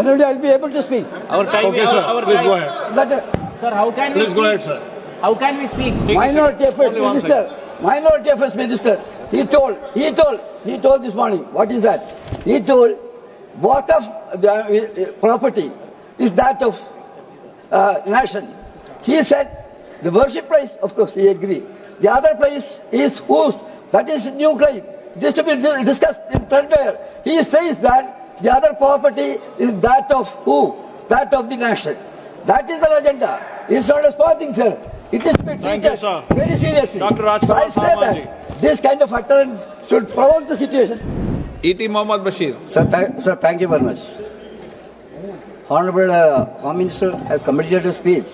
Then only I'll be able to speak. Our time. Okay, sir. Please go ahead. But Sir, how can we Please speak? go ahead, sir. How can we speak? Minority Affairs Only one Minister, Minority Affairs Minister, he told this morning, what is that? He told, Waqf property is that of nation. He said, the worship place, of course, we agree. The other place is whose? That is new claim. This to be discussed in threadbare. He says that the other property is that of who? That of the nation. That is the agenda. It's not a small thing, sir. It is to be Thank you, treated sir. very seriously. Dr. So I Rajkumar say Sarmaji. that this kind of utterance should provoke the situation. E.T. Mohammad Bashir. Sir, thank you very much. Honorable Home Minister has completed a speech,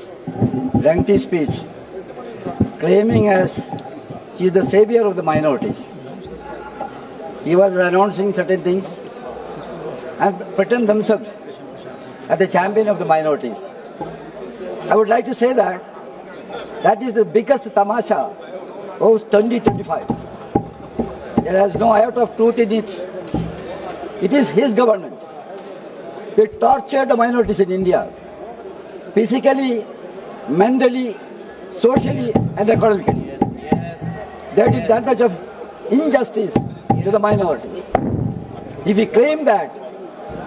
lengthy speech, claiming as he is the savior of the minorities. He was announcing certain things and pretend themselves as the champion of the minorities. I would like to say that that is the biggest tamasha of 2025. There is no iota of truth in it. It is his government. They tortured the minorities in India, physically, mentally, socially and economically. They did that much of injustice to the minorities. If he claimed that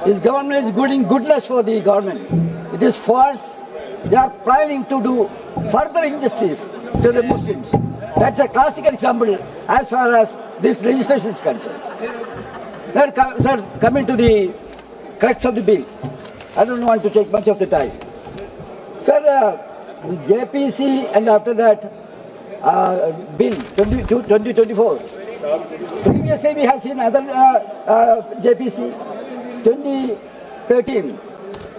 his government is doing goodness for the government, it is false. They are planning to do further injustice to the Muslims. That's a classical example as far as this legislation is concerned. Then, sir, coming to the crux of the bill, I don't want to take much of the time. Sir, JPC and after that bill 2024. Previously we have seen other JPC 2013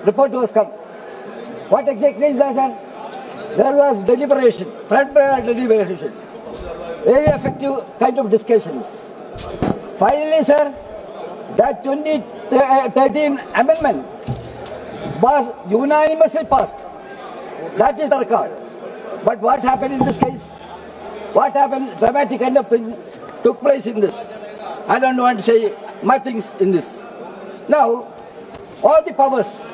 report was come. What exactly is that, sir? There was deliberation, threadbare deliberation, very effective kind of discussions. Finally, sir, that 2013 amendment was unanimously passed. That is the record. But what happened in this case? What happened? Dramatic kind of thing took place in this. I don't want to say much things in this. Now, all the powers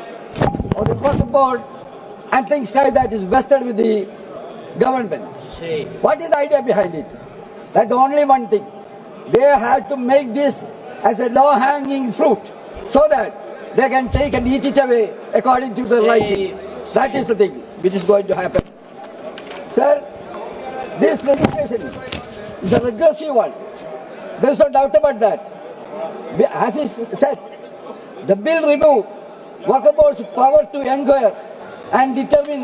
of the Work Board and things like that is vested with the government. What is the idea behind it? That's only one thing. They have to make this as a low-hanging fruit so that they can take and eat it away according to their liking. That is the thing which is going to happen. Sir, this legislation is a regressive one. There is no doubt about that. As he said, the bill removed Waqf Board's power to inquire and determine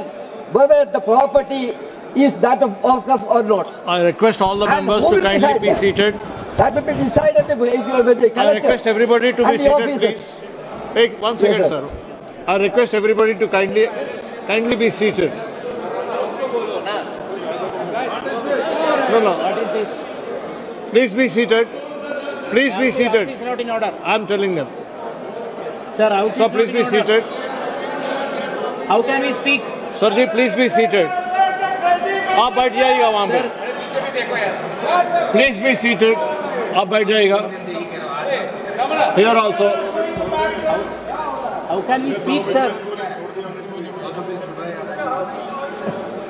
whether the property is that of Waqf or not. I request all the And members who to will kindly decide be that? seated. That will be decided with the collector. I request everybody to be and the seated, officers. please. Wait, 1 second, Yes, sir. I request everybody to kindly be seated. No. Please be seated. Please be seated. It's not in order. I am telling them. Sir, house So is please not be in order. seated. How can we speak? Sir ji please be seated. आप बैठ जाइएगा वहाँ पे. Please be seated. आप बैठ जाइएगा. Here also. How can we speak, sir?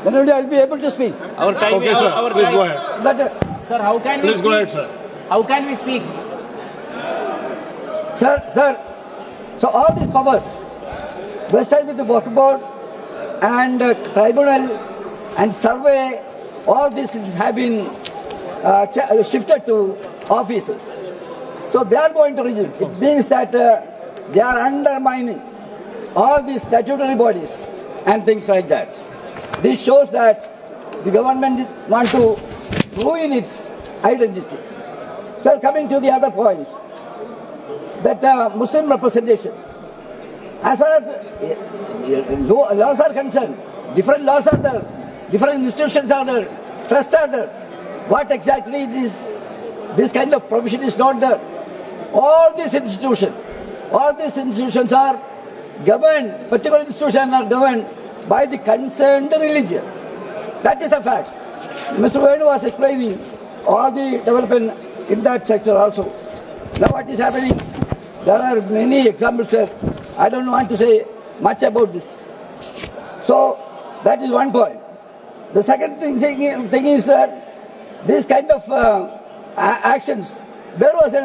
Then only I'll be able to speak. Our time. Okay, sir. Please go ahead. But, Sir, how can we Please speak? go ahead, sir. How can we speak? sir, so all these powers vested with the Waqf Board and tribunal and survey, all these have been shifted to officers. So they are going to reject. It means that they are undermining all these statutory bodies and things like that. This shows that the government wants to ruin its identity. Sir, coming to the other points, that Muslim representation, as far as laws are concerned, different laws are there, different institutions are there, trusts are there. What exactly this kind of provision is not there. All these institutions are governed, particular institutions are governed by the concerned religion. That is a fact. Mr. Venu was explaining all the development in that sector also. Now what is happening? There are many examples there. I don't want to say much about this. So that is one point. The second thing is that this kind of actions, there was an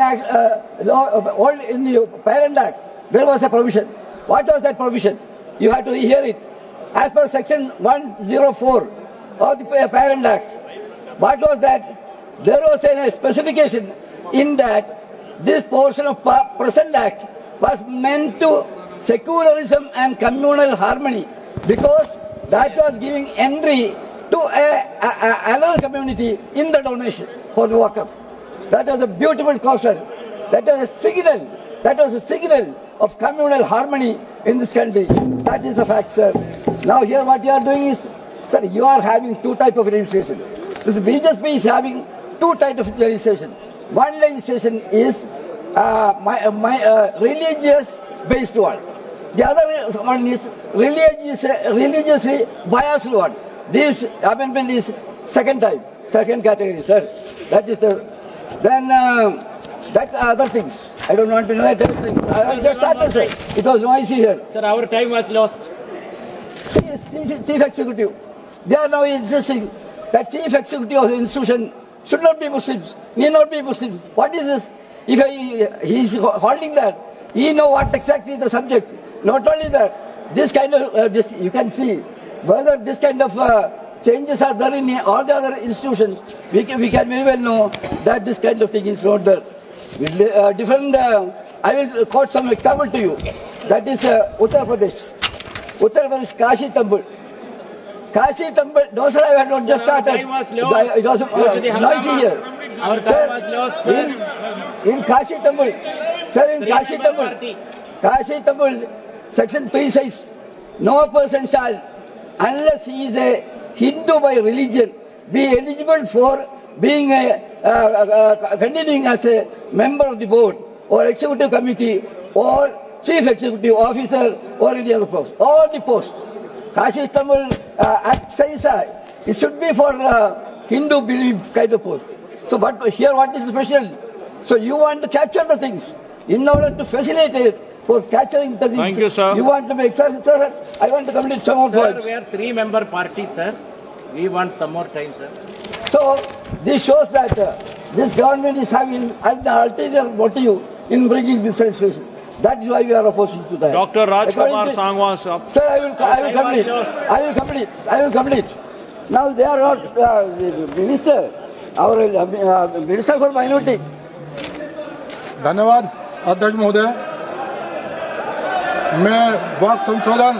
law in the Parent Act, there was a provision. What was that provision? You have to hear it. As per section 104 of the Parent Act, what was that? There was a specification in that this portion of present act was meant to secularism and communal harmony, because that was giving entry to another community in the donation for the Waqf. That was a beautiful caution. That was a signal. That was a signal of communal harmony in this country. That is the fact, sir. Now here what you are doing is, sir, you are having two types of legislation. This BJP is having two types of legislation. One legislation is religious based one. The other one is religiously biased one. This amendment is second category, sir. That is the then that other things. I don't want to narrate everything. I just started, sir. It was noisy here. Sir, our time was lost. Chief Executive, they are now insisting that Chief Executive of the institution should not be Muslims, need not be Muslims. What is this? If he is holding that, he know what exactly the subject. Not only that, this kind of this you can see whether this kind of changes are there in all the other institutions. We can very well know that this kind of thing is not there. Different. I will quote some example to you. That is Uttar Pradesh. Uttar Pradesh Kashi Temple. Kashi Temple. No, sir, I had not just started. It was noisy here. Our time was lost, sir. In Kashi Temple, sir, in Kashi Temple, section 3 says, no person shall, unless he is a Hindu by religion, be eligible for being continuing as a member of the board or executive committee or chief executive officer or any other post. All the posts. Kashi Temple Act says it should be for Hindu belief kind of post. So, but here what is special? So you want to capture the things in order to facilitate for capturing the things. Thank you, sir. You want to make, sir, I want to complete some more points. Sir, we are 3-member party, sir. We want some more time, sir. So this shows that this government is having an ulterior motive in bringing this legislation. That is why we are opposing to that. Dr. Rajkumar Sangwan, sir. Sir, I will complete. Now they are not minister, our minister for minority. धन्यवाद अध्यक्ष महोदय। मैं वक्फ संशोधन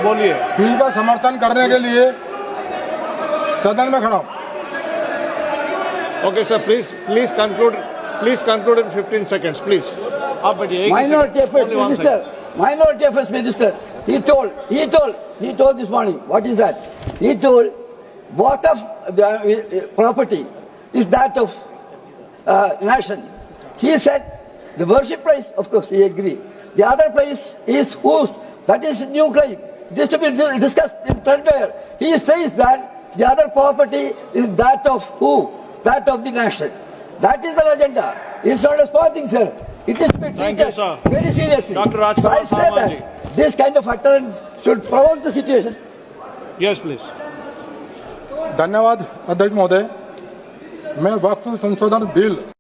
बोलिए bill का समर्थन करने के लिए सदन में खड़ा हूं। Okay sir, please conclude in 15 seconds please. आप बढ़िए। Minority Affairs Minister, he told this morning, what is that? He told Waqf property is that of nation. He said the worship place, of course, we agree. The other place is whose? That is new claim. This to be discussed in threadbare. He says that the other property is that of who? That of the nation. That is the agenda. It's not a small thing, sir. It is to be treated very seriously. Dr. So I say that this kind of utterance should provoke the situation. Yes, please. धन्यवाद अध्यक्ष महोदय। मैं वक्फ संशोधन bill